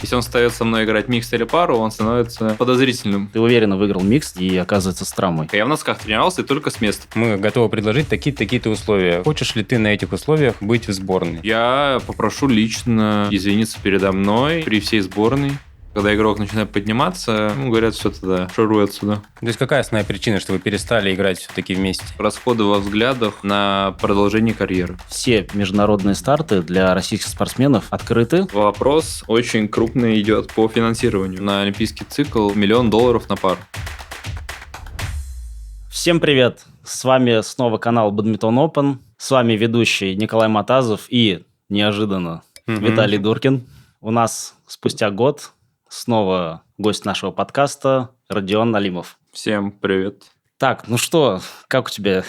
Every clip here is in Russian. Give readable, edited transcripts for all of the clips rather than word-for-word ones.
Если он встает со мной играть микс или пару, он становится подозрительным. Ты уверенно выиграл микс и оказывается с травмой. Я в носках тренировался и только с места. Мы готовы предложить такие-то условия. Хочешь ли ты на этих условиях быть в сборной? Я попрошу лично извиниться передо мной при всей сборной. Когда игрок начинает подниматься, говорят, все тогда шуруй отсюда. То есть какая основная причина, что вы перестали играть все-таки вместе? Расходы во взглядах на продолжение карьеры. Все международные старты для российских спортсменов открыты. Вопрос очень крупный идет по финансированию. На олимпийский цикл $1 миллион на пару. Всем привет! С вами снова канал Badminton Open. С вами ведущий Николай Матазов и, неожиданно, Виталий Дуркин. У нас спустя год снова гость нашего подкаста Родион Налимов. Всем привет. Так, ну что, как у тебя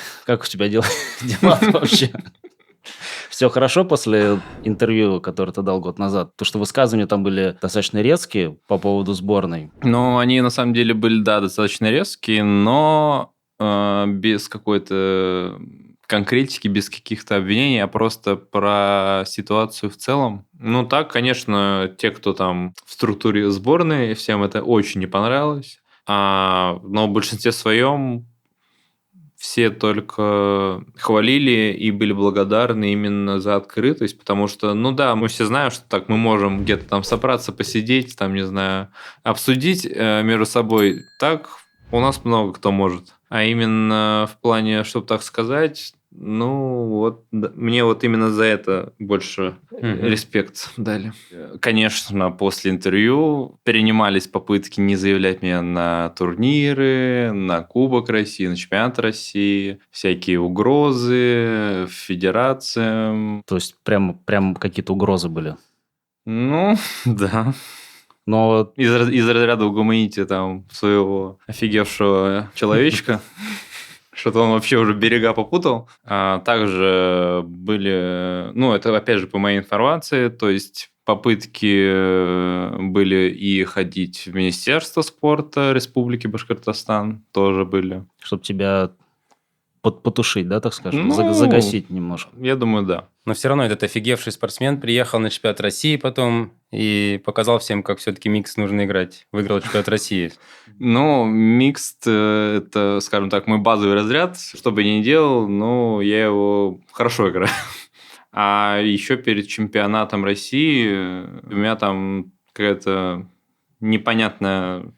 дела вообще? Все хорошо после интервью, которое ты дал год назад? То, что высказывания там были достаточно резкие по поводу сборной. Ну, они на самом деле были, да, достаточно резкие, но без какой-то конкретики, без каких-то обвинений, а просто про ситуацию в целом. Ну, так, конечно, те, кто там в структуре сборной, всем это очень не понравилось. Но в большинстве своем все только хвалили и были благодарны именно за открытость, потому что, ну да, мы все знаем, что так мы можем где-то там собраться, посидеть, там, не знаю, обсудить между собой. Так у нас много кто может. А именно в плане, чтобы так сказать, ну вот, мне вот именно за это больше респект дали. Конечно, после интервью перенимались попытки не заявлять меня на турниры, на Кубок России, на Чемпионат России, всякие угрозы федерациям. То есть прям какие-то угрозы были? Ну, да. Но из разряда угомоните там своего офигевшего человечка. Что-то он вообще уже берега попутал. Также были, ну, это опять же по моей информации, то есть попытки были и ходить в Министерство спорта Республики Башкортостан, тоже были. чтобы тебя потушить, да, так скажем, Ну, загасить немножко. Я думаю, да. Но все равно этот офигевший спортсмен приехал на чемпионат России потом и показал всем, как все-таки микс нужно играть. Выиграл чемпионат России. Ну, микст – это, скажем так, мой базовый разряд. Что бы я ни делал, но я его хорошо играю. А еще перед чемпионатом России у меня там какая-то непонятная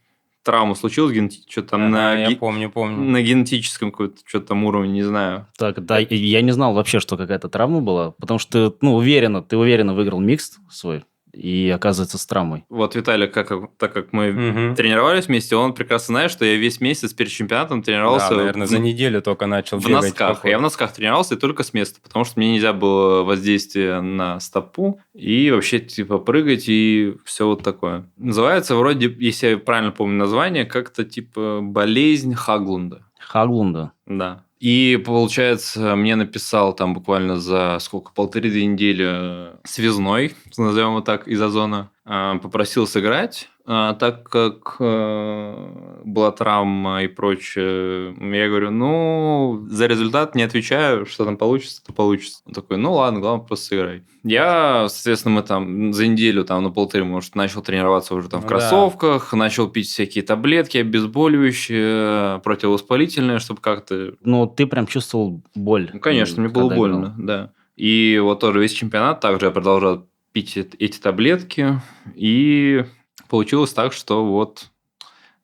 травма случилась, что-то там Я помню. на генетическом каком-то что-то там уровне, не знаю. Так, да, я не знал вообще, что какая-то травма была, потому что ты уверенно выиграл микс свой, и оказывается с травмой. Вот Виталий, так как мы тренировались вместе, он прекрасно знает, что я весь месяц перед чемпионатом тренировался. Да, наверное, за неделю только начал в бегать. носках. Я в носках тренировался и только с места, потому что мне нельзя было воздействие на стопу и вообще типа прыгать и все вот такое. Называется вроде, если я правильно помню название, как-то типа болезнь Хаглунда. Хаглунда? Да. И, получается, мне написал там буквально за 1,5-2 недели связной, назовем его так, из Озона, попросил сыграть, так как была травма и прочее. Я говорю, ну, за результат не отвечаю, что там получится, то получится. Он такой, ну ладно, главное, просто сыграй. Я, соответственно, мы там за неделю, там, на 1,5, может, начал тренироваться уже там в кроссовках, начал пить всякие таблетки обезболивающие, противовоспалительные, чтобы как-то... Ну, ты прям чувствовал боль. Ну, конечно, мне было больно, да. И вот тоже весь чемпионат также я продолжал пить эти таблетки, и получилось так, что вот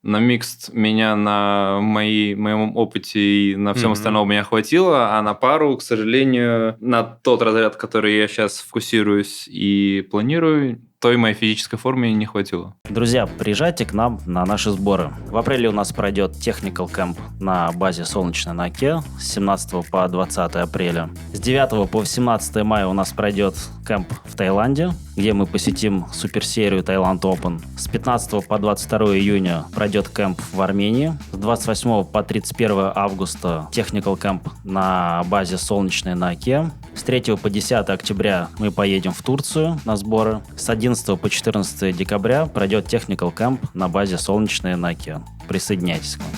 на микс меня на моем опыте и на всем остальном меня хватило, а на пару, к сожалению, на тот разряд, который я сейчас фокусируюсь и планирую, той моей физической форме не хватило. Друзья, приезжайте к нам на наши сборы. В апреле у нас пройдет Technical Camp на базе Солнечной на Оке с 17 по 20 апреля. С 9 по 18 мая у нас пройдет кемп в Таиланде, где мы посетим суперсерию Таиланд Open. С 15 по 22 июня пройдет кемп в Армении. С 28 по 31 августа Technical Camp на базе Солнечной на Оке. С 3 по 10 октября мы поедем в Турцию на сборы. С 11 по 14 декабря пройдет Technical Camp на базе Солнечной на Оке. Присоединяйтесь к нам.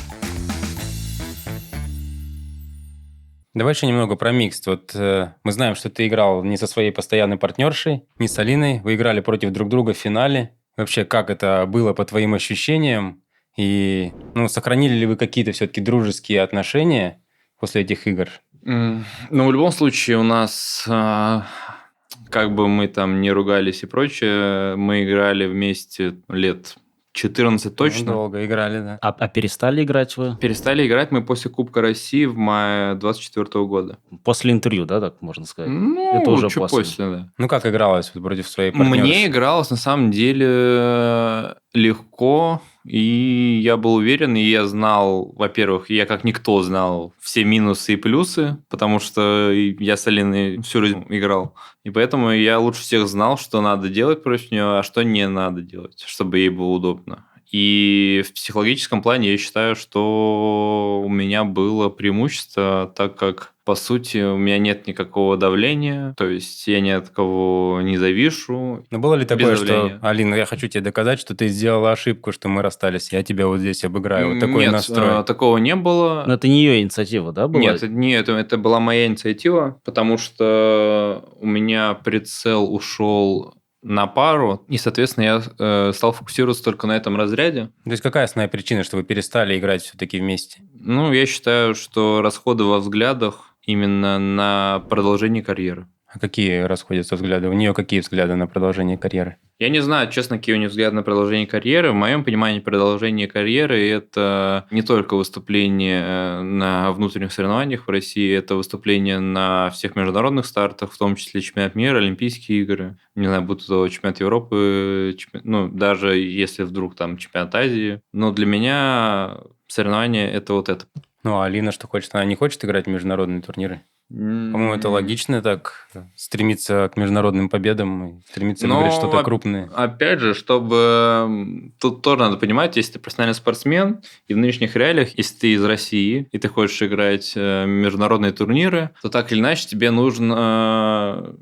Давай еще немного про микс. Вот мы знаем, что ты играл не со своей постоянной партнершей, не с Алиной. Вы играли против друг друга в финале. Вообще, как это было по твоим ощущениям? И, сохранили ли вы какие-то все-таки дружеские отношения после этих игр? Ну, в любом случае, у нас, как бы мы там не ругались и прочее, мы играли вместе лет 14 точно. Долго играли, да. А перестали играть вы? Перестали играть мы после Кубка России в мае 24 года. После интервью, да, так можно сказать? Ну, Это уже чуть после. да. Ну, как игралось вот против своей партнерши? Мне игралось на самом деле легко, и я был уверен, и я знал, во-первых, я как никто знал все минусы и плюсы, потому что я с Алиной всю жизнь играл. И поэтому я лучше всех знал, что надо делать против нее, а что не надо делать, чтобы ей было удобно. И в психологическом плане я считаю, что у меня было преимущество, так как, по сути, у меня нет никакого давления, то есть я ни от кого не завишу. Но было ли такое, без что, давления. Алина, я хочу тебе доказать, что ты сделала ошибку, что мы расстались, я тебя вот здесь обыграю, вот такой Нет, настрой? такого не было. Но это не ее инициатива, да, была? Нет, это была моя инициатива, потому что у меня прицел ушел на пару, и, соответственно, я стал фокусироваться только на этом разряде. То есть какая основная причина, что вы перестали играть все-таки вместе? Ну, я считаю, что расходы во взглядах именно на продолжение карьеры. А какие расходятся взгляды? У нее какие взгляды на продолжение карьеры? Я не знаю, честно, какие у нее взгляды на продолжение карьеры. В моем понимании продолжение карьеры – это не только выступление на внутренних соревнованиях в России, это выступление на всех международных стартах, в том числе чемпионат мира, Олимпийские игры, не знаю, будь то чемпионат Европы, даже если вдруг там чемпионат Азии. Но для меня соревнования – это вот это. Ну, а Алина что хочет? Она не хочет играть в международные турниры? По-моему, это логично так, стремиться к международным победам, и стремиться выиграть что-то крупное. Опять же, чтобы... Тут тоже надо понимать, если ты профессиональный спортсмен, и в нынешних реалиях, если ты из России, и ты хочешь играть международные турниры, то так или иначе тебе нужно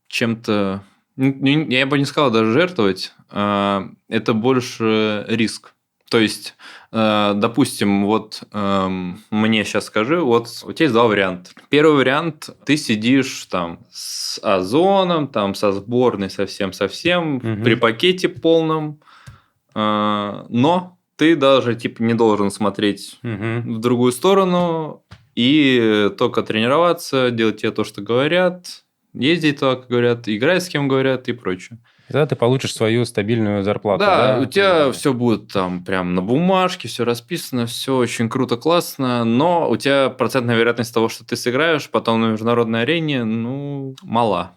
чем-то... Я бы не сказал даже жертвовать, это больше риск. То есть, допустим, вот мне сейчас скажи, вот у тебя есть два варианта. Первый вариант, ты сидишь там с Озоном, там со сборной совсем-совсем, при пакете полном, но ты даже типа не должен смотреть в другую сторону и только тренироваться, делать те то, что говорят, ездить так, говорят, играть с кем говорят и прочее. Тогда ты получишь свою стабильную зарплату. Да, у тебя все будет там прям на бумажке, все расписано, все очень круто, классно, но у тебя процентная вероятность того, что ты сыграешь потом на международной арене, мала.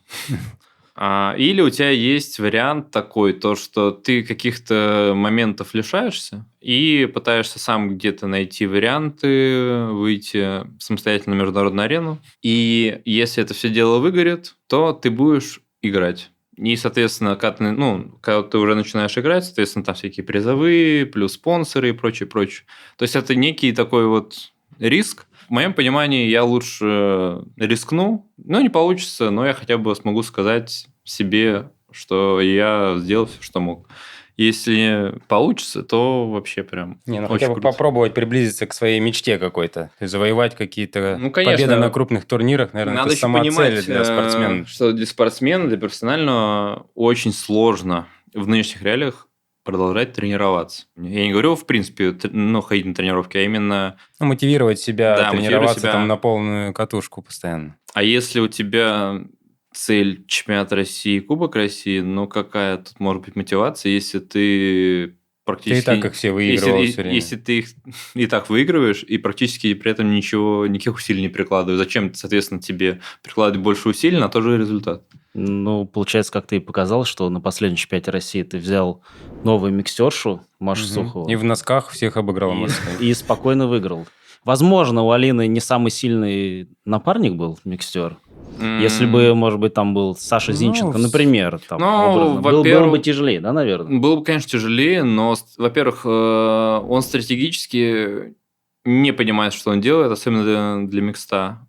Или у тебя есть вариант такой, то, что ты каких-то моментов лишаешься и пытаешься сам где-то найти варианты, выйти самостоятельно на международную арену. И если это все дело выгорит, то ты будешь играть. И, соответственно, когда ты уже начинаешь играть, соответственно, там всякие призовые, плюс спонсоры и прочее. То есть, это некий такой вот риск. В моем понимании, я лучше рискну. Не получится, но я хотя бы смогу сказать себе, что я сделал все, что мог. Если получится, то вообще прям хотя бы круто. попробовать приблизиться к своей мечте какой-то. Завоевать какие-то конечно, победы на крупных турнирах, наверное, надо это еще сама понимать, цель для спортсмена. что для спортсмена, для профессионального очень сложно в нынешних реалиях продолжать тренироваться. Я не говорю, в принципе, ходить на тренировки, а именно... Мотивировать себя, тренироваться себя. Там на полную катушку постоянно. А если у тебя цель чемпионат России, Кубок России, какая тут может быть мотивация, если ты практически... Ты и так их все выигрывал все время. Если ты их и так выигрываешь, и практически при этом никаких усилий не прикладываешь, зачем, соответственно, тебе прикладывать больше усилий на тот же результат? Получается, как ты и показал, что на последнем чемпионате России ты взял новую миксершу Машу Сухову. И в носках всех обыграл. И спокойно выиграл. Возможно, у Алины не самый сильный напарник был микстер. Если бы, может быть, там был Саша Зинченко, например, было бы тяжелее, да, наверное? Было бы, конечно, тяжелее, но, во-первых, он стратегически не понимает, что он делает, особенно для микста.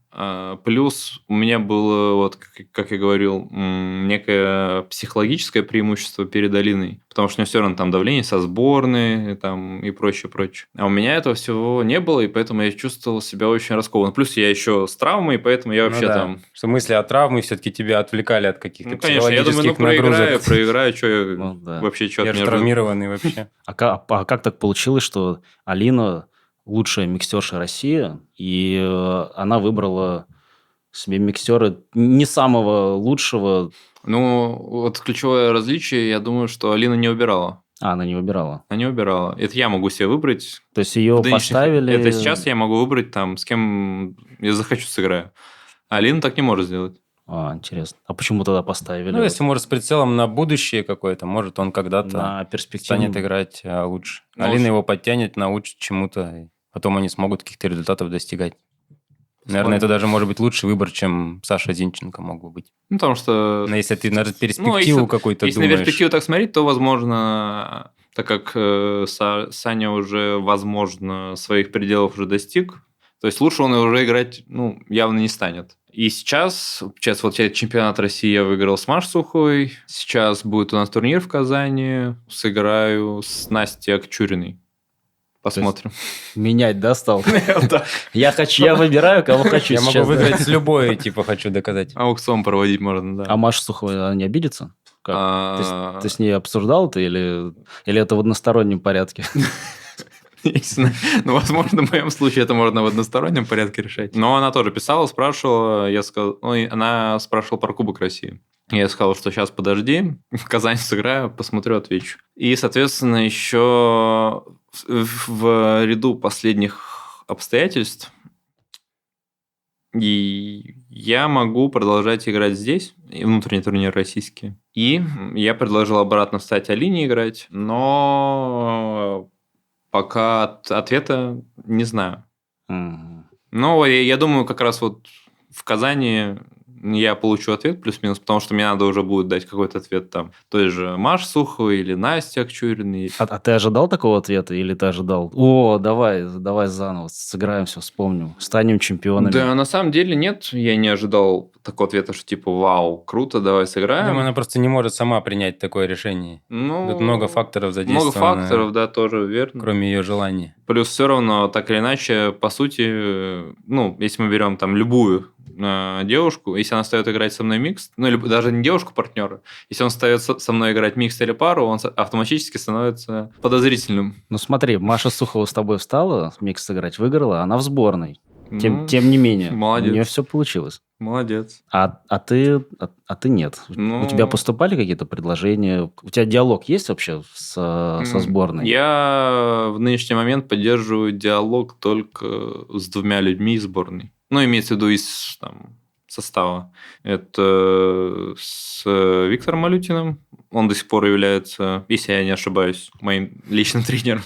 Плюс у меня было, вот, как я говорил, некое психологическое преимущество перед Алиной, потому что у нее все равно там давление со сборной там, и прочее, прочее. А у меня этого всего не было, и поэтому я чувствовал себя очень раскованно. Плюс я еще с травмой, поэтому я вообще там... Что мысли о травме все-таки тебя отвлекали от каких-то конечно, я думаю, психологических нагрузок. проиграю, что я вообще что-то... Я же травмированный вообще. А как так получилось, что Алина лучшая микстерша России, и она выбрала себе микстера не самого лучшего? Ну, вот ключевое различие, я думаю, что Алина не убирала. Она не выбирала. Она не выбирала. Это я могу себе выбрать. То есть ее поставили... Это сейчас я могу выбрать, там, с кем я захочу сыграю. А Алина так не может сделать. Интересно. А почему тогда поставили? Ну, если, может, с прицелом на будущее какое-то, может, он когда-то на перспективу станет играть лучше. Алина его подтянет, научит чему-то, и потом они смогут каких-то результатов достигать. Наверное, это даже может быть лучший выбор, чем Саша Зинченко мог бы быть. Ну, потому что... Но если ты на перспективу какой-то если думаешь... на перспективу так смотреть, то, возможно, так как Саня уже, возможно, своих пределов уже достиг, то есть лучше он уже играть, явно не станет. И сейчас вот чемпионат России я выиграл с Машей Сухой. Сейчас будет у нас турнир в Казани. Сыграю с Настей Акчуриной. Посмотрим. Менять, да, стал? Я выбираю, кого хочу. Я могу выиграть с любой, хочу доказать. Аукцион проводить можно, да. А Маша Сухой, она не обидится? Ты с ней обсуждал это или это в одностороннем порядке? Возможно, в моем случае это можно в одностороннем порядке решать. Но она тоже писала, спрашивала. Она спрашивала про Кубок России. Я сказал, что сейчас подожди, в Казани сыграю, посмотрю, отвечу. И, соответственно, еще в ряду последних обстоятельств и я могу продолжать играть здесь, внутренний турнир российский. И я предложил обратно встать Алине играть, но пока ответа не знаю. Но я думаю, как раз вот в Казани я получу ответ плюс-минус, потому что мне надо уже будет дать какой-то ответ там той же Маше Суховой или Насте Акчуриной. А ты ожидал такого ответа или ты ожидал? Давай заново, сыграем, все вспомним, станем чемпионами. Да, на самом деле нет, я не ожидал такого ответа, что типа вау, круто, давай сыграем. Думаю, она просто не может сама принять такое решение. Тут много факторов задействовано. Много факторов, да, тоже верно. Кроме ее желания. Плюс все равно, так или иначе, по сути, если мы берем там любую девушку, если она встает играть со мной микс, или даже не девушку-партнера, если он встает со мной играть микс или пару, он автоматически становится подозрительным. Смотри, Маша Сухова с тобой встала микс играть, выиграла, она в сборной. Тем не менее, молодец. У нее все получилось. Молодец. А ты нет. У тебя поступали какие-то предложения? У тебя диалог есть вообще со сборной? Я в нынешний момент поддерживаю диалог только с 2 людьми из сборной. Имеется в виду из состава. Это с Виктором Малютиным. Он до сих пор является, если я не ошибаюсь, моим личным тренером.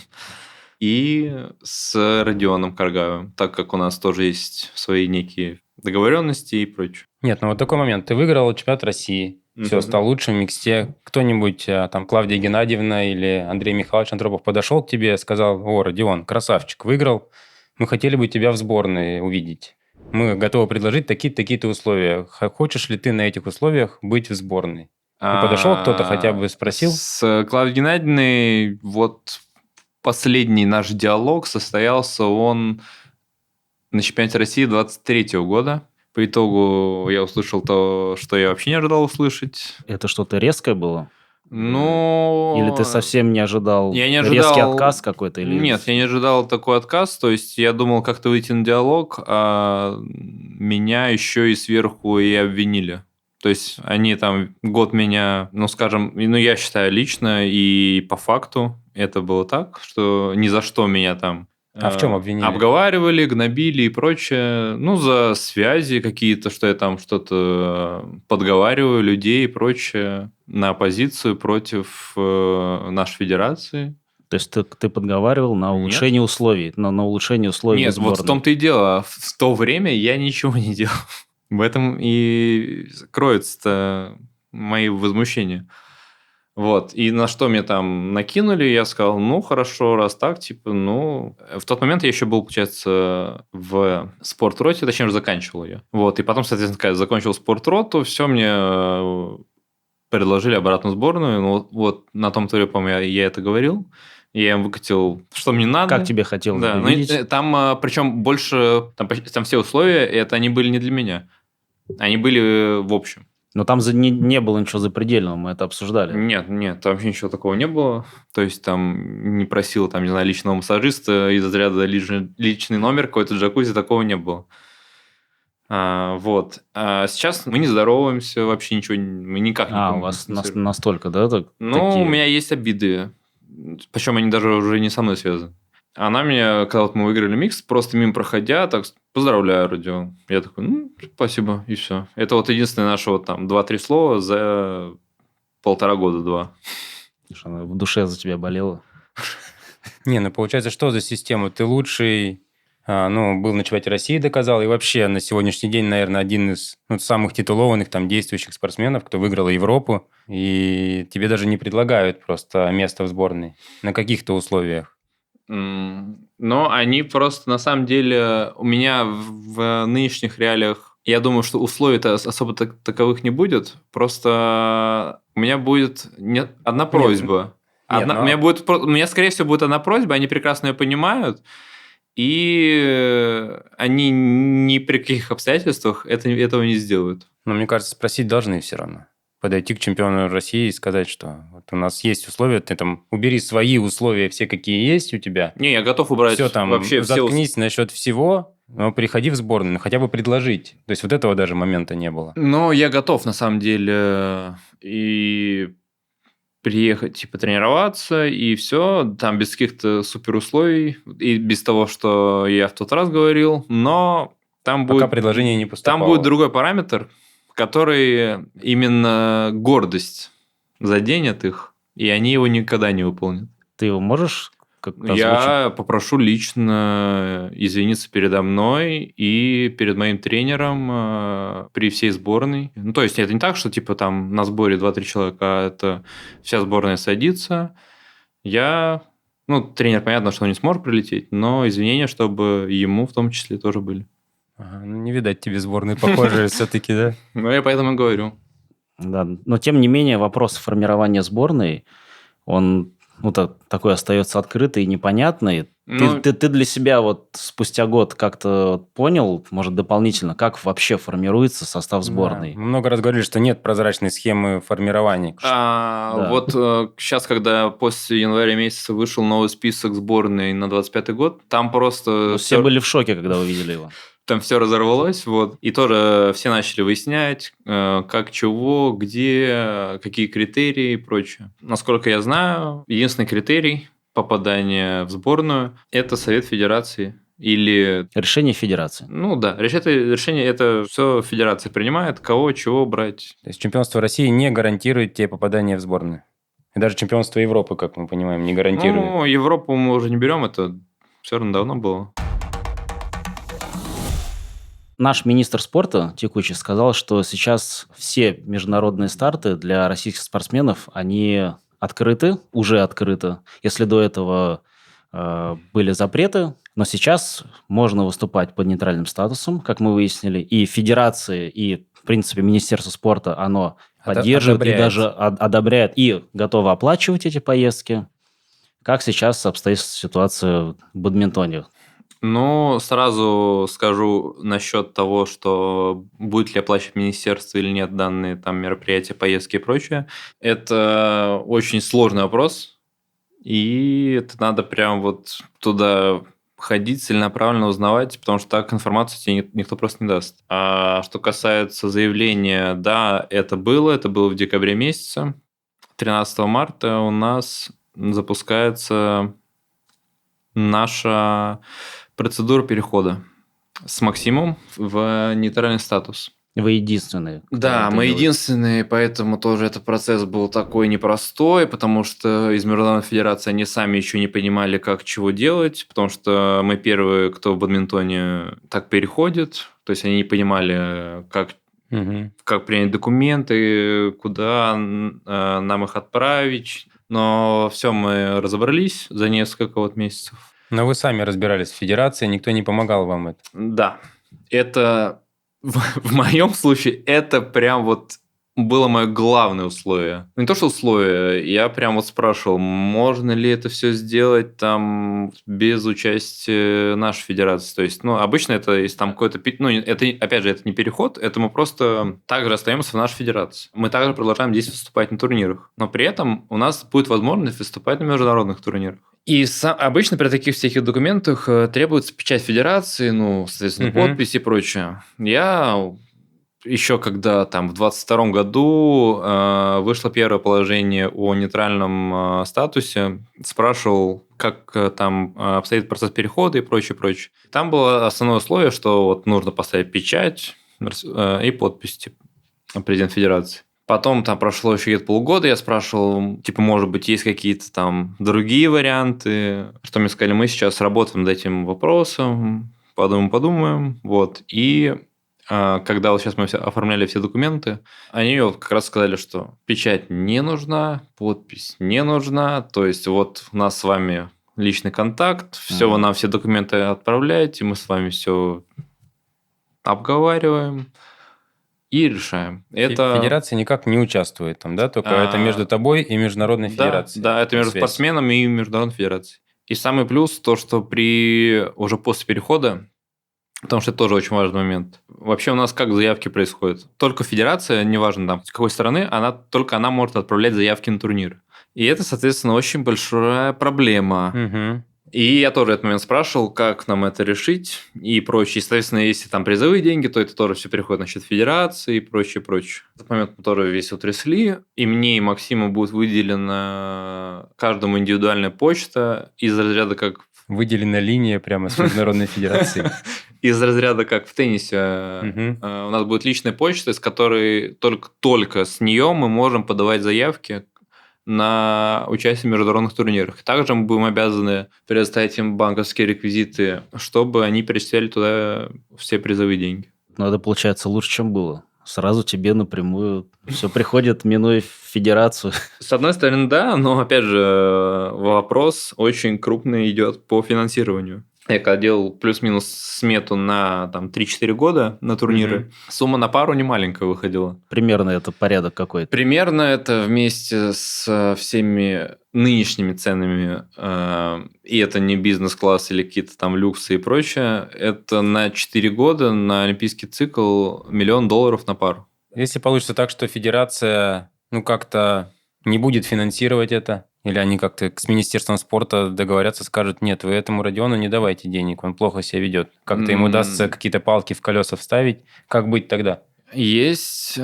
И с Родионом Каргаевым, так как у нас тоже есть свои некие договоренности и прочее. Нет, вот такой момент. Ты выиграл чемпионат России, все, стал лучшим в миксте. Кто-нибудь, там, Клавдия Геннадьевна или Андрей Михайлович Антропов подошел к тебе и сказал: Родион, красавчик, выиграл, мы хотели бы тебя в сборной увидеть. Мы готовы предложить такие-то условия. Хочешь ли ты на этих условиях быть в сборной? Подошел кто-то, хотя бы спросил? С Клавдией Геннадьевной последний наш диалог состоялся он на чемпионате России 23-го года. По итогу я услышал то, что я вообще не ожидал услышать. Это что-то резкое было? Ну... Или ты совсем не ожидал? Я не ожидал... Резкий отказ какой-то? Или... Нет, я не ожидал такой отказ. То есть я думал как-то выйти на диалог, а меня еще и сверху и обвинили. То есть они там год меня, я считаю лично и по факту это было так, что ни за что меня там... А в чем обвинили? Обговаривали, гнобили и прочее. За связи какие-то, что я там что-то подговариваю людей и прочее на оппозицию против нашей федерации. То есть ты подговаривал на улучшение условий, на улучшение условий Нет, сборной? вот в том-то и дело. В то время я ничего не делал. В этом и кроются мои возмущения. Вот. И на что мне там накинули, я сказал, ну, хорошо, раз так, типа, ну... В тот момент я еще был, получается, в спорт-роте, точнее, уже заканчивал ее. Вот. И потом, соответственно, когда я закончил спорт-роту, все мне предложили обратно в сборную. Ну, вот на том туре, по-моему, я это говорил. Я им выкатил, что мне надо. Как тебе хотелось Да, бы ну, видеть? там, причем больше, там все условия, это они были не для меня. Они были в общем. Но там не было ничего запредельного, мы это обсуждали. Нет, там вообще ничего такого не было. То есть там не просил, там, не знаю, личного массажиста из разряда личный номер, какой-то джакузи, такого не было. Вот. А сейчас мы не здороваемся, вообще ничего, мы никак не У вас настолько, да? Ну, такие... у меня есть обиды. Причем они даже уже не со мной связаны. Она мне, когда вот мы выиграли микс, просто мимо проходя, так, поздравляю, Родион. Я такой, ну, спасибо, и все. Это вот единственное наше вот там 2-3 слова за 1,5 года-2. Что она в душе за тебя болела? Не, ну получается, что за система? Ты лучший, был на чемпионате России, доказал, и вообще на сегодняшний день, наверное, один из самых титулованных там действующих спортсменов, кто выиграл Европу, и тебе даже не предлагают просто место в сборной на каких-то условиях. Но они просто, на самом деле, у меня в нынешних реалиях, я думаю, что условий-то особо таковых не будет. Просто у меня будет одна просьба. У меня, скорее всего, будет одна просьба, они прекрасно ее понимают, и они ни при каких обстоятельствах этого не сделают. Но мне кажется, спросить должны все равно. Подойти к чемпиону России и сказать, что вот у нас есть условия, ты там убери свои условия, все какие есть у тебя. Не, я готов убрать все там, вообще заткнись насчет всего, но приходи в сборную, ну, хотя бы предложить. То есть вот этого даже момента не было. Ну, я готов, на самом деле, и приехать, типа, тренироваться, и все, там без каких-то супер условий, и без того, что я в тот раз говорил, но там Пока будет... предложение не поступало. Там будет другой параметр, который именно гордость заденет их, и они его никогда не выполнят. Ты его можешь как-то озвучить? Я попрошу лично извиниться передо мной и перед моим тренером при всей сборной. Ну, то есть, это не так, что типа там на сборе 2-3 человека, а это вся сборная садится. Тренер, понятно, что он не сможет прилететь, но извинения, чтобы ему в том числе тоже были. Ага, не видать тебе сборной похожие все-таки, да? Ну, я поэтому и говорю. Да, но тем не менее вопрос формирования сборной, он такой остается открытый и непонятный. Ты для себя вот спустя год как-то понял, может, дополнительно, как вообще формируется состав сборной? Да. Мы много раз говорили, что нет прозрачной схемы формирования. Вот сейчас, когда после января месяца вышел новый список сборной на 25-й год, там просто... Все были в шоке, когда увидели его. Там все разорвалось, вот. И тоже все начали выяснять, как, чего, где, какие критерии и прочее. Насколько я знаю, единственный критерий попадания в сборную – это Совет Федерации. Или... Решение Федерации. Ну да, решение это все Федерация принимает, кого, чего брать. То есть чемпионство России не гарантирует тебе попадание в сборную. И даже чемпионство Европы, как мы понимаем, не гарантирует. Ну, Европу мы уже не берем, это все равно давно было. Наш министр спорта текущий сказал, что сейчас все международные старты для российских спортсменов, они уже открыты. Если до этого были запреты, но сейчас можно выступать под нейтральным статусом, как мы выяснили, и федерации, и, в принципе, Министерство спорта, оно поддерживает и даже одобряет, и готово оплачивать эти поездки. Как сейчас обстоит ситуация в бадминтоне? Ну, сразу скажу насчет того, что будет ли оплачивать министерство или нет данные там мероприятия, поездки и прочее. Это очень сложный вопрос, и это надо прям вот туда ходить, целенаправленно узнавать, потому что так информацию тебе никто просто не даст. А что касается заявления, да, это было в декабре месяце. 13 марта у нас запускается наша процедура перехода с Максимом в нейтральный статус. Вы единственные. Да, мы единственные, поэтому тоже этот процесс был такой непростой, потому что из Международной Федерации они сами еще не понимали, как чего делать, потому что мы первые, кто в бадминтоне так переходит, то есть они не понимали, как Мгм. как принять документы, куда нам их отправить. Но все, мы разобрались за несколько вот месяцев. Но вы сами разбирались в федерации, никто не помогал вам это. Да, это в моем случае это прям вот было мое главное условие. Ну, не то, что условие, я прям вот спрашивал, можно ли это все сделать там без участия нашей федерации. То есть, ну, обычно это если там какой-то... Ну, это, опять же, это не переход, это мы просто также остаемся в нашей федерации. Мы также продолжаем здесь выступать на турнирах. Но при этом у нас будет возможность выступать на международных турнирах. И обычно при таких всяких документах требуется печать федерации, ну, соответственно, подпись и прочее. Я еще когда там в 22 году вышло первое положение о нейтральном статусе, спрашивал, как там обстоит процесс перехода и прочее, прочее. Там было основное условие, что вот нужно поставить печать и подпись президента федерации. Потом там прошло еще где-то полгода, я спрашивал, типа, может быть, есть какие-то там другие варианты. Что мне сказали, мы сейчас работаем над этим вопросом, подумаем. Вот. И когда вот сейчас мы оформляли все документы, они вот как раз сказали, что печать не нужна, подпись не нужна. То есть вот у нас с вами личный контакт, все, вы нам все документы отправляете, мы с вами все обговариваем. И решаем. Федерация никак не участвует там, да? Только это между тобой и Международной Федерацией. Да, это между спортсменами и Международной Федерацией. И самый плюс то, что уже после перехода, потому что это тоже очень важный момент. Вообще у нас как заявки происходят? Только федерация, неважно там, с какой стороны, только она может отправлять заявки на турнир. И это, соответственно, очень большая проблема. Угу. И я тоже этот момент спрашивал, как нам это решить и прочее. Соответственно, если там призовые деньги, то это тоже все переходит на счет федерации и прочее, прочее. В этот момент мы тоже весь утрясли. И мне, и Максиму будет выделена каждому индивидуальная почта из разряда как... Выделена линия прямо с Международной Федерацией. Из разряда как в теннисе. У нас будет личная почта, с которой только с нее мы можем подавать заявки на участие в международных турнирах. Также мы будем обязаны предоставить им банковские реквизиты, чтобы они перечисляли туда все призовые деньги. Ну, это получается лучше, чем было. Сразу тебе напрямую все приходит, минуя федерацию. С одной стороны, да, но, опять же, вопрос очень крупный идет по финансированию. Я когда делал плюс-минус смету на там, 3-4 года на турниры, сумма на пару не маленькая выходила. Примерно это порядок какой-то? Примерно это вместе с всеми нынешними ценами, и это не бизнес-класс или какие-то там люксы и прочее, это на 4 года на олимпийский цикл $1 миллион на пару. Если получится так, что федерация как-то не будет финансировать это, или они как-то с Министерством спорта договорятся, скажут, нет, вы этому Родиону не давайте денег, он плохо себя ведет. Как-то ему удастся какие-то палки в колеса вставить. Как быть тогда? Есть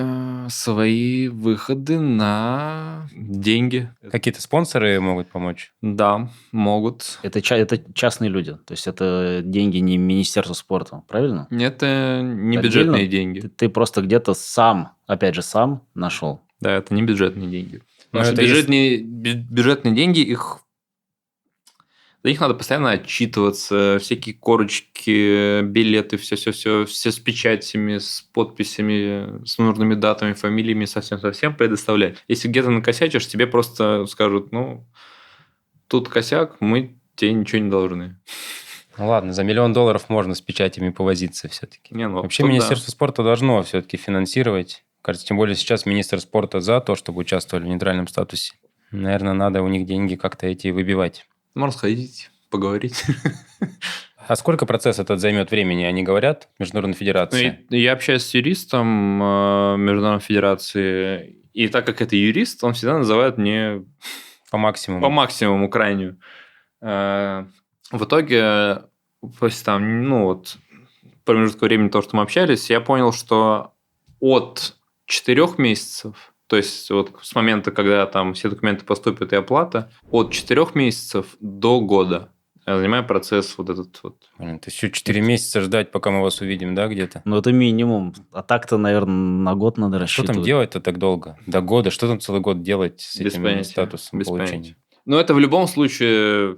свои выходы на деньги. Какие-то спонсоры могут помочь? Да, могут. Это частные люди, то есть это деньги не Министерства спорта, правильно? Это не бюджетные деньги. Ты просто где-то сам нашел. Да, это не бюджетные деньги. Потому что бюджетные деньги, за них надо постоянно отчитываться, всякие корочки, билеты, все с печатями, с подписями, с нужными датами, фамилиями, совсем предоставлять. Если где-то накосячишь, тебе просто скажут, тут косяк, мы тебе ничего не должны. Ну ладно, за $1 миллион можно с печатями повозиться все-таки. Вообще Министерство спорта должно все-таки финансировать. Кажется, тем более сейчас министр спорта за то, чтобы участвовали в нейтральном статусе. Наверное, надо у них деньги как-то эти выбивать. Можно сходить, поговорить. А сколько процесс этот займет времени, они говорят, Международной Федерации? Я общаюсь с юристом Международной Федерации, и так как это юрист, он всегда называет мне... По максимуму. По максимуму крайнюю. В итоге, после промежутка времени, то, что мы общались, я понял, что от 4 месяцев, то есть вот с момента, когда там все документы поступят и оплата, от 4 месяцев до года я занимаю процесс вот этот вот. Блин, то есть еще 4 месяца ждать, пока мы вас увидим, да, где-то? Ну, это минимум. А так-то, наверное, на год надо рассчитывать. Что там делать-то так долго? До года? Что там целый год делать с этим статусом получения? Ну, это в любом случае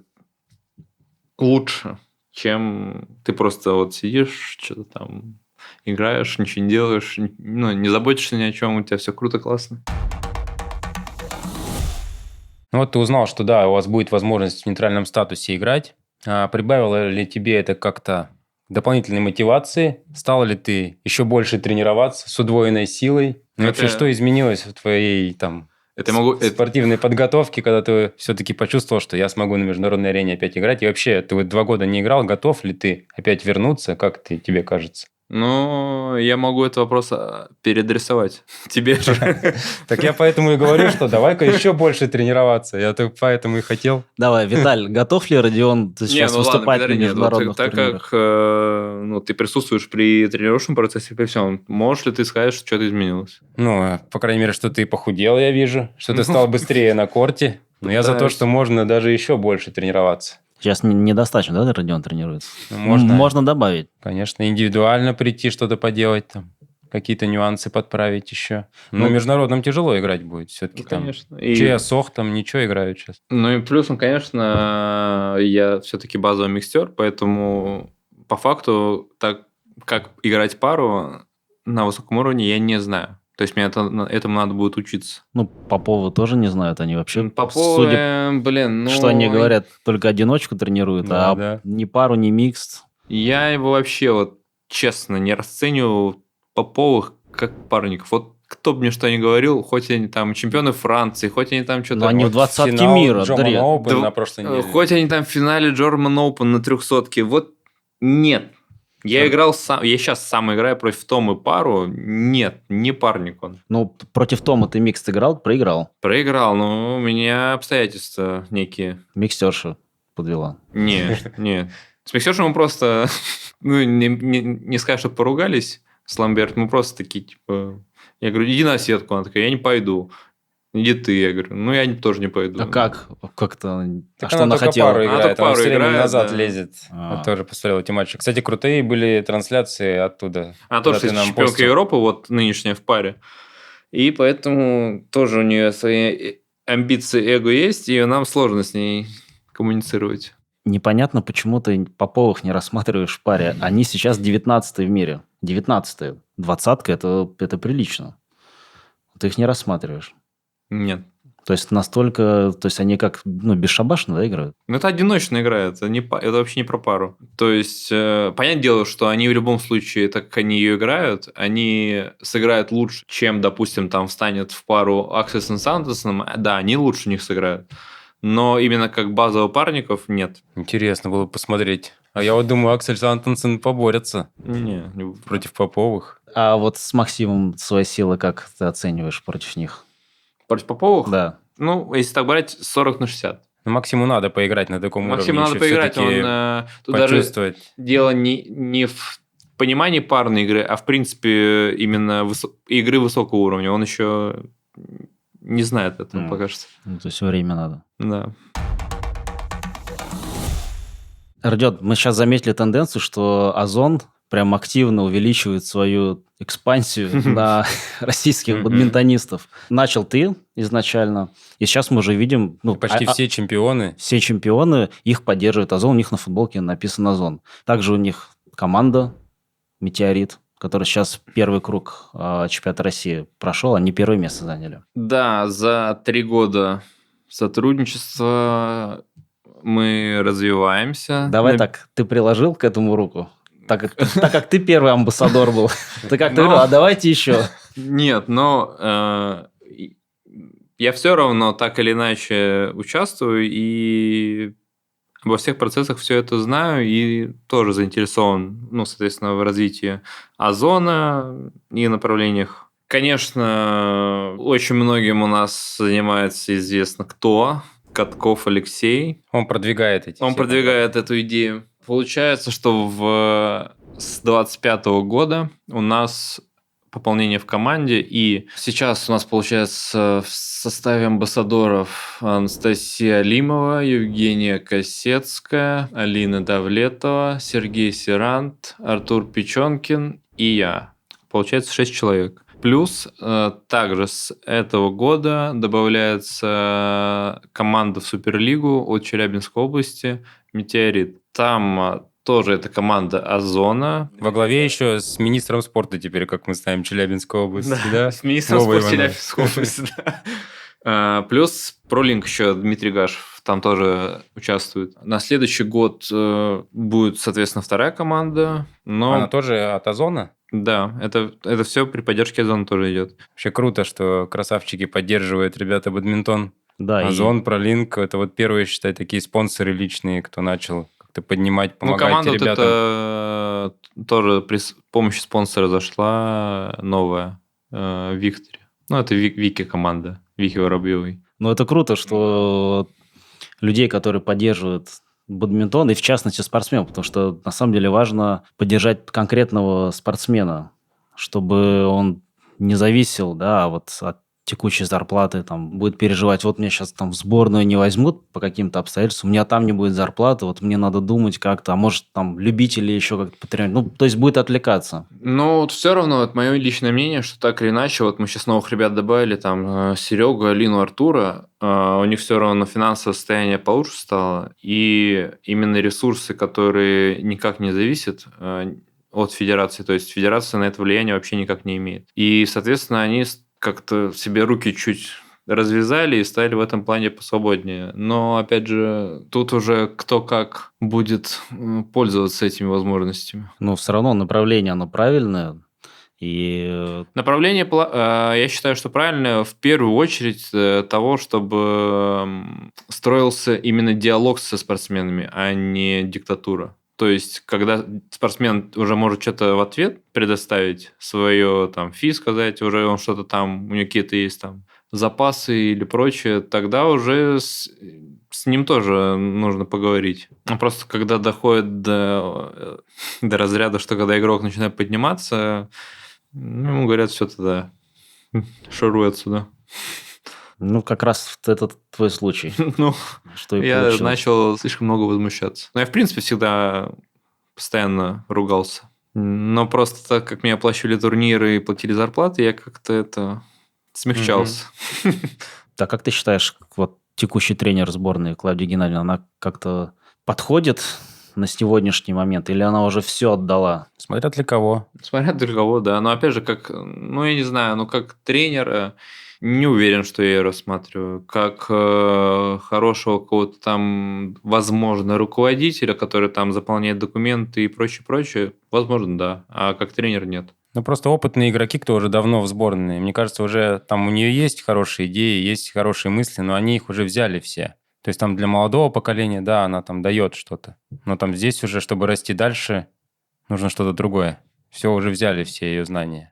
лучше, чем ты просто вот сидишь, что-то там играешь, ничего не делаешь, ну, не заботишься ни о чем, у тебя все круто, классно. Ну вот ты узнал, что да, у вас будет возможность в нейтральном статусе играть. А прибавило ли тебе это как-то дополнительной мотивации? Стал ли ты еще больше тренироваться с удвоенной силой? Ну, Это- вообще, что изменилось в твоей там Это я могу... спортивной подготовке, когда ты все-таки почувствовал, что я смогу на международной арене опять играть? И вообще, ты вот 2 года не играл, готов ли ты опять вернуться? Как тебе кажется? Ну, я могу этот вопрос переадресовать тебе же. Так я поэтому и говорю, что давай-ка еще больше тренироваться. Я поэтому и хотел. Давай, Виталь, готов ли Родион сейчас Не, ну ладно, выступать на подожди, нет, вот международных так турнирах? как ну, ты присутствуешь при тренировочном процессе, при всем, можешь ли ты сказать, что что-то изменилось? Ну, по крайней мере, что ты похудел, я вижу, что ты стал быстрее на корте. Но я за то, Пытаюсь. что можно даже еще больше тренироваться. Сейчас недостаточно, да, Родион тренируется? Ну, можно, Можно добавить. конечно, индивидуально прийти, что-то поделать, там, какие-то нюансы подправить еще. Но Ну, на международном тяжело играть будет. Все-таки Ну, там конечно. ЧСОХ там ничего играют сейчас. Ну и плюсом, конечно, я все-таки базовый микстер, поэтому по факту так как играть пару на высоком уровне я не знаю. То есть мне этому надо будет учиться. Ну, Поповы тоже не знают, они вообще, Поповы, судя, блин, ну... что они говорят, только одиночку тренируют, Да, а да. ни пару, ни микст. Я его вообще, вот честно, не расцениваю Поповых как парников. Вот кто бы мне что ни говорил, хоть они там чемпионы Франции, хоть они там что-то... Но они в Вот 20-ке финал мира, German Дред. Open Да, на прошлой неделе. Хоть они там в финале German Open на 300-ке, вот нет. Я играл сам, я сейчас сам играю против Томы пару, нет, не парник он. Ну, против Тома ты микст играл, проиграл. Проиграл, но у меня обстоятельства некие. Микстерша подвела. Нет, нет. С миксершем мы просто, ну, не скажу, что поругались с Ламберт, мы просто такие, типа, я говорю, иди на сетку, она такая, я не пойду. Иди ты, я говорю, ну, я тоже не пойду. А как? Как-то... Так А что она только хотела? пару Она играет, только она пару все время играет, назад да. лезет. А. Я тоже посмотрел эти матчи. Кстати, крутые были трансляции оттуда. Она когда тоже, ты кстати, нам чемпионка постил. Европы, вот нынешняя в паре. И поэтому тоже у нее свои амбиции, эго есть, и нам сложно с ней коммуницировать. Непонятно, почему ты Поповых не рассматриваешь в паре. Они сейчас 19-е в мире. 19-е. 20-ка это прилично. Ты их не рассматриваешь. Нет. То есть настолько... То есть они как бесшабашно, да, играют? Ну, это одиночная игра, это вообще не про пару. То есть, понятное дело, что они в любом случае, так как они ее играют, они сыграют лучше, чем, допустим, там встанет в пару Аксел с Сантосом. Да, они лучше них сыграют. Но именно как базово парников нет. Интересно было посмотреть. А я вот думаю, Аксель Антонсен поборется Не, против Поповых. А вот с Максимом свои силы как ты оцениваешь против них? Против Поповых? Да. Ну, если так брать, 40/60. Ну, Максиму надо поиграть на таком Максиму уровне. надо еще поиграть, всё-таки он тут даже почувствовать. дело не в понимании парной игры, а в принципе именно игры высокого уровня. Он еще не знает этого, пока что. Ну, то есть время надо. Да. Родион, мы сейчас заметили тенденцию, что Озон прям активно увеличивает свою экспансию на российских бадминтонистов. Начал ты изначально, и сейчас мы уже видим... Почти все чемпионы. Все чемпионы, их поддерживает Озон, у них на футболке написано Озон. Также у них команда «Метеорит», который сейчас первый круг чемпионата России прошел, они первое место заняли. Да, за 3 года сотрудничества мы развиваемся. Давай так, ты приложил к этому руку? Так как ты первый амбассадор был. Ты как-то говорил, а давайте еще. Нет, но я все равно так или иначе участвую и обо всех процессах все это знаю и тоже заинтересован, соответственно, в развитии Озона и направлениях. Конечно, очень многим у нас занимается известно кто. Катков Алексей. Он продвигает эти. Он продвигает эту идею. Получается, что с 25-го года у нас пополнение в команде, и сейчас у нас получается в составе амбассадоров Анастасия Алимова, Евгения Косецкая, Алина Давлетова, Сергей Сирант, Артур Печенкин и я. Получается 6 человек. Плюс также с этого года добавляется команда в Суперлигу от Челябинской области «Метеорит». Там тоже это команда Озона. Во главе еще с министром спорта теперь, как мы знаем, Челябинской области, да? С министром Вова спорта Иванов. Челябинской области, да. Плюс ProLink еще Дмитрий Гашев там тоже участвует. На следующий год будет, соответственно, вторая команда. Но... Она тоже от Озона? Да, это все при поддержке Озона тоже идет. Вообще круто, что красавчики поддерживают ребята бадминтон. Да, Озон, ProLink, это вот первые, считай, такие спонсоры личные, кто начал как-то поднимать, помогать команда вот ребятам. это тоже при помощи спонсора зашла новая, Виктори. Это Вики команда, Вики Воробьевой. это круто, что людей, которые поддерживают бадминтон, и в частности спортсменов, потому что на самом деле важно поддержать конкретного спортсмена, чтобы он не зависел, да, вот от текущей зарплаты, там, будет переживать, вот меня сейчас там в сборную не возьмут по каким-то обстоятельствам, у меня там не будет зарплаты, вот мне надо думать как-то, а может там любители еще как-то потренировать, то есть будет отвлекаться. Все равно, это мое личное мнение, что так или иначе, вот мы сейчас новых ребят добавили, там, Серегу, Алину, Артура, у них все равно финансовое состояние получше стало, и именно ресурсы, которые никак не зависят от федерации, то есть федерация на это влияние вообще никак не имеет. И, соответственно, они как-то себе руки чуть развязали и стали в этом плане посвободнее. Но, опять же, тут уже кто как будет пользоваться этими возможностями. Но все равно направление, оно правильное. И... Направление, я считаю, что правильное в первую очередь того, чтобы строился именно диалог со спортсменами, а не диктатура. То есть, когда спортсмен уже может что-то в ответ предоставить, свое там фи сказать, уже он что-то там, у него какие-то есть там запасы или прочее, тогда уже с ним тоже нужно поговорить. Просто когда доходит до разряда, что когда игрок начинает подниматься, ему говорят, все тогда, шуруй отсюда. как раз это твой случай. Что и я получилось. начал слишком много возмущаться. Но я, в принципе, всегда постоянно ругался. Но просто так, как мне оплачивали турниры и платили зарплаты, я как-то это смягчался. Так как ты считаешь, вот текущий тренер сборной Клавдия Геннадьевна, она как-то подходит на сегодняшний момент, или она уже все отдала? Смотря для кого. Смотря для кого, да. Но опять же, как, я не знаю, как тренер, не уверен, что я ее рассматриваю. Как хорошего какого-то там, возможно, руководителя, который там заполняет документы и прочее, возможно, да. А как тренер нет. Просто опытные игроки, кто уже давно в сборной. Мне кажется, уже там у нее есть хорошие идеи, есть хорошие мысли, но они их уже взяли все. То есть там для молодого поколения, да, она там дает что-то. Но там здесь уже, чтобы расти дальше, нужно что-то другое. Все уже взяли, все ее знания.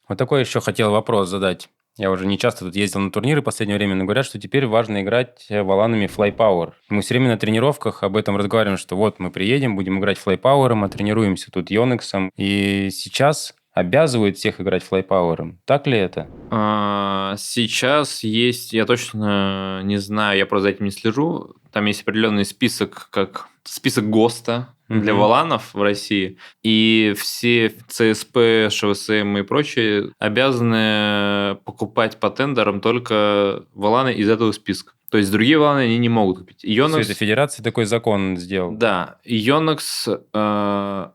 Вот такой еще хотел вопрос задать. Я уже не часто тут ездил на турниры в последнее время, но говорят, что теперь важно играть валанами Fly Power. Мы все время на тренировках об этом разговариваем, что вот мы приедем, будем играть Fly Power, тренируемся тут Yonex. И сейчас обязывают всех играть Fly Power. Так ли это? Сейчас есть, я точно не знаю, я просто за этим не слежу. Там есть определенный список, как список ГОСТа для валанов в России. И все ЦСП, ШВСМ и прочие обязаны покупать по тендерам только валаны из этого списка. То есть другие валаны они не могут купить. Yonex... Все это федерация такой закон сделал. Да. Yonex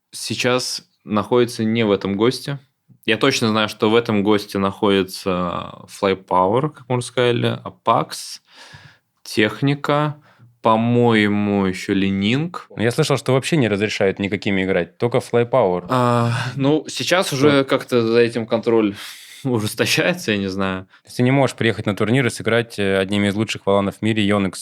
сейчас находится не в этом ГОСТе. Я точно знаю, что в этом ГОСТе находится Fly Power, как мы уже сказали, Apax, Техника, по-моему, еще Ленинг. Я слышал, что вообще не разрешают никакими играть, только Fly Power. Сейчас уже как-то за этим контроль ужесточается, я не знаю. Ты не можешь приехать на турнир и сыграть одними из лучших валанов в мире Yonex.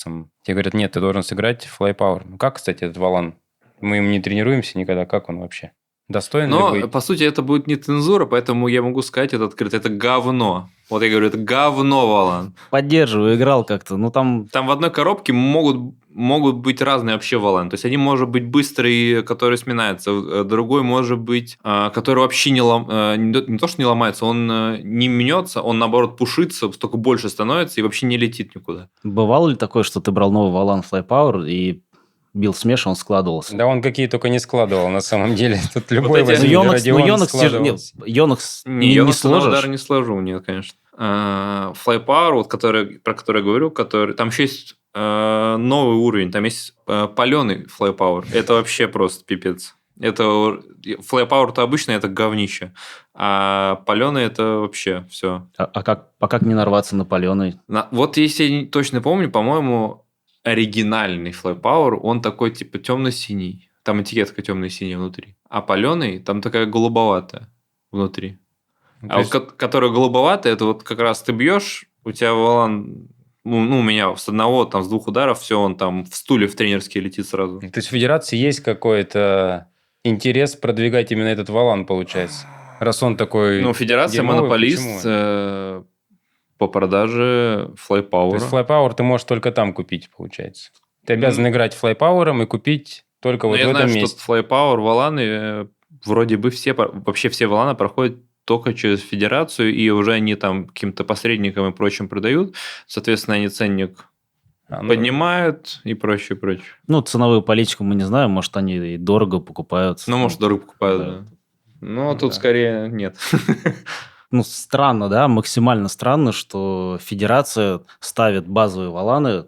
Тебе говорят, нет, ты должен сыграть Fly Power. Как, кстати, этот валан? Мы им не тренируемся никогда, как он вообще? Достоин ли быть? По сути, это будет не цензура, поэтому я могу сказать это открыто. Это говно. Вот я говорю, это говно, валан. Поддерживаю, играл как-то. Там в одной коробке могут быть разные вообще валаны. То есть, один может быть быстрый, который сминается. Другой может быть, который вообще не то, что не ломается, он не мнется, он, наоборот, пушится, только больше становится и вообще не летит никуда. Бывало ли такое, что ты брал новый валан Fly Power и бил смеш, он складывался? Да он какие только не складывал, на самом деле. Тут любой Yonex не сложишь? Не сложу, нет, конечно. Fly Power, про который я говорю, там еще есть новый уровень. Там есть паленый флайпауэр. Это вообще просто пипец. Это флайпауэр-то обычно это говнище, а паленый это вообще все. А как не нарваться на паленый? Вот если я точно помню, по-моему, оригинальный флайпауэр, он такой типа темно-синий. Там этикетка темно-синяя внутри. А паленый там такая голубоватая внутри. А вот которая голубоватая, это вот как раз ты бьешь, у тебя валан... Ну, у меня с одного, там, с 2 ударов, все, он там в стуле в тренерский летит сразу. То есть в федерации есть какой-то интерес продвигать именно этот валан, получается? Раз он такой... Ну, федерация дерьмовый, монополист по продаже флайпауэра. То есть флайпауэр ты можешь только там купить, получается. Ты обязан играть флайпауэром и купить только вот в этом месте. Я знаю, что флайпауэр, валаны, вроде бы вообще все валаны проходят только через федерацию, и уже они там каким-то посредникам и прочим продают. Соответственно, они ценник поднимают и прочее, прочее. Ну, ценовую политику мы не знаем, может, они и дорого покупают. Ну, может, дорого покупают, да. Ну, тут скорее нет. Ну, странно, да, максимально странно, что федерация ставит базовые валаны,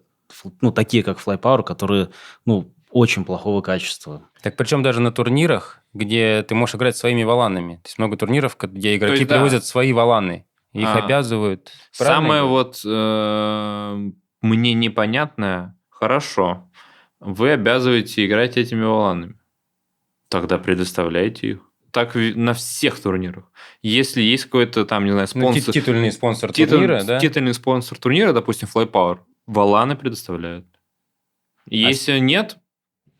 ну, такие как флайпауэр, которые, ну, очень плохого качества. Так причем даже на турнирах, где ты можешь играть своими валанами. То есть много турниров, где игроки привозят свои валаны. Их обязывают. Самое вот мне непонятное, хорошо, вы обязываете играть этими валанами. Тогда предоставляйте их. Так на всех турнирах. Если есть какой-то там, не знаю, спонсор... Титульный спонсор турнира, да? Титульный спонсор турнира, допустим, флайпауэр, валаны предоставляют. Если нет...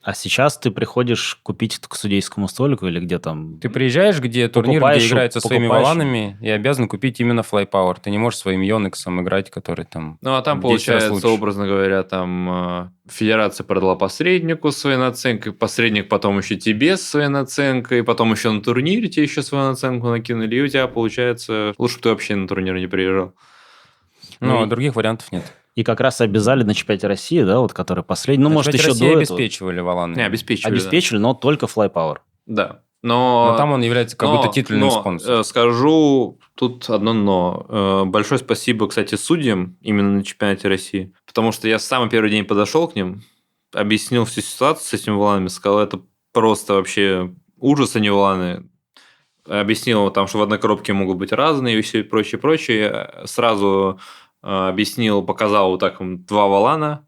А сейчас ты приходишь купить к судейскому столику или где там... Ты приезжаешь, где турнир, где играют со своими валанами, и обязан купить именно флайпауэр. Ты не можешь своим Йонексом играть, который там... Ну, а там, получается, образно говоря, там федерация продала посреднику своей наценкой, посредник потом еще тебе с своей наценкой, потом еще на турнире тебе еще свою наценку накинули, и у тебя, получается, лучше бы ты вообще на турнир не приезжал. Ну, других вариантов нет. И как раз обязали на чемпионате России, да, вот который последний. Ну, может, еще до этого. Обеспечивали валаны. Не, обеспечивали, но только флайпауэр. Да. Но там он является как будто титульным спонсором. Скажу тут одно но. Большое спасибо, кстати, судьям именно на чемпионате России. Потому что я в самый первый день подошел к ним, объяснил всю ситуацию с этими валанами, сказал, это просто вообще ужас, а не валаны. Объяснил там, что в одной коробке могут быть разные и все прочее, прочее. Сразу объяснил, показал вот так 2 валана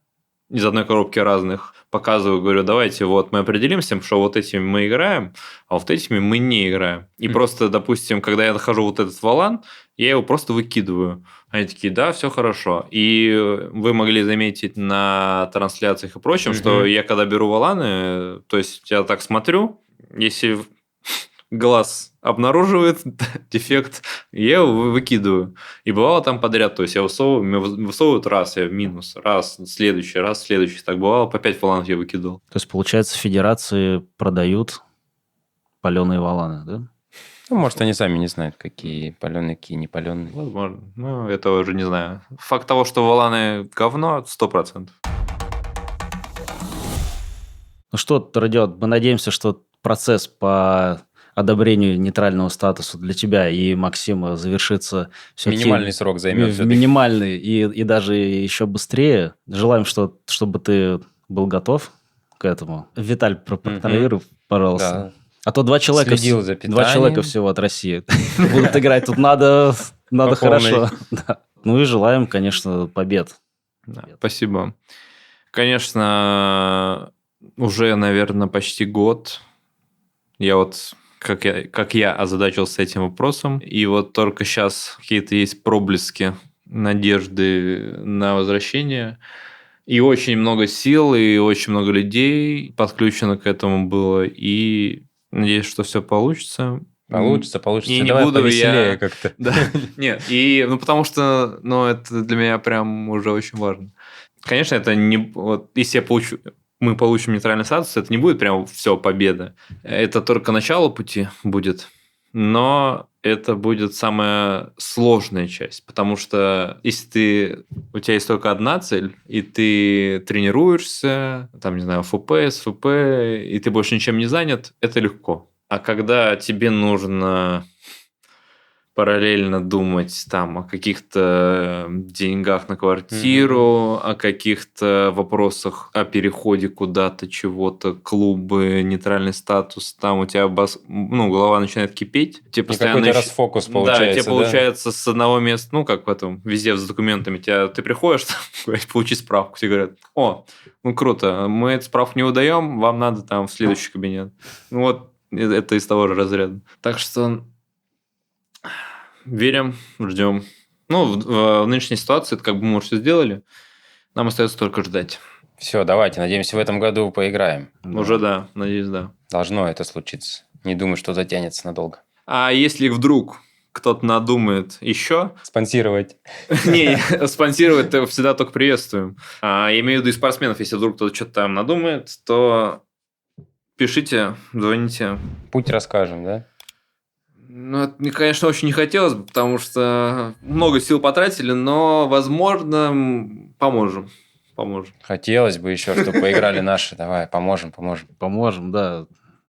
из одной коробки разных. Показываю, говорю, давайте вот мы определимся, что вот этими мы играем, а вот этими мы не играем. И просто, допустим, когда я нахожу вот этот валан, я его просто выкидываю. Они такие, да, все хорошо. И вы могли заметить на трансляциях и прочем, что я когда беру валаны, то есть я так смотрю, если глаз обнаруживает дефект, я его выкидываю. И бывало там подряд, то есть я высовывают раз, я минус, раз, следующий. Так бывало, по 5 валанов я выкидывал. То есть, получается, федерации продают паленые валаны, да? Ну, может, они сами не знают, какие паленые, какие не паленые. Возможно. Ну, это уже не знаю. Факт того, что валаны говно, 100%. Ну что, Родион, мы надеемся, что процесс по одобрению нейтрального статуса для тебя и Максима завершится все-таки... Минимальный срок займет. Минимальный и даже еще быстрее. Желаем, чтобы ты был готов к этому. Виталь, проконтролируй, пожалуйста. Да. А то 2 человека всего от России будут играть. Тут надо хорошо. Ну и желаем, конечно, побед. Спасибо. Конечно, уже, наверное, почти год я вот... Как я озадачился этим вопросом. И вот только сейчас какие-то есть проблески надежды на возвращение. И очень много сил, и очень много людей подключено к этому было. И надеюсь, что все получится. Получится. И не давай буду повеселее я... как-то. Да. Нет, потому что это для меня прям уже очень важно. Конечно, это не... Вот, если мы получим нейтральный статус, это не будет прям все победа. Это только начало пути будет. Но это будет самая сложная часть. Потому что если у тебя есть только одна цель, и ты тренируешься, там, не знаю, ФП, СФП, и ты больше ничем не занят, это легко. А когда тебе нужно параллельно думать там о каких-то деньгах на квартиру, о каких-то вопросах о переходе куда-то, чего-то, клубы, нейтральный статус, там у тебя голова начинает кипеть. Тебе И постоянно какой-то ищ- расфокус Да, получается, тебе получается с одного места, ну, как в этом, везде с документами, ты приходишь, там, говорят, получи справку, тебе говорят, ну, круто, мы эту справку не выдаем, вам надо там в следующий кабинет. Ну, вот, это из того же разряда. Так что верим, ждем. Ну, в нынешней ситуации, это как бы мы уже все сделали, нам остается только ждать. Все, давайте, надеемся, в этом году поиграем. Уже да, надеюсь, да. Должно это случиться. Не думаю, что затянется надолго. А если вдруг кто-то надумает еще, Спонсировать. не, спонсировать то всегда только приветствуем. Я имею в виду и спортсменов, если вдруг кто-то что-то там надумает, то пишите, звоните. Путь расскажем, да? Ну, это мне, конечно, очень не хотелось бы, потому что много сил потратили, но, возможно, поможем. Хотелось бы еще, чтобы поиграли наши. Давай, поможем. Поможем, да.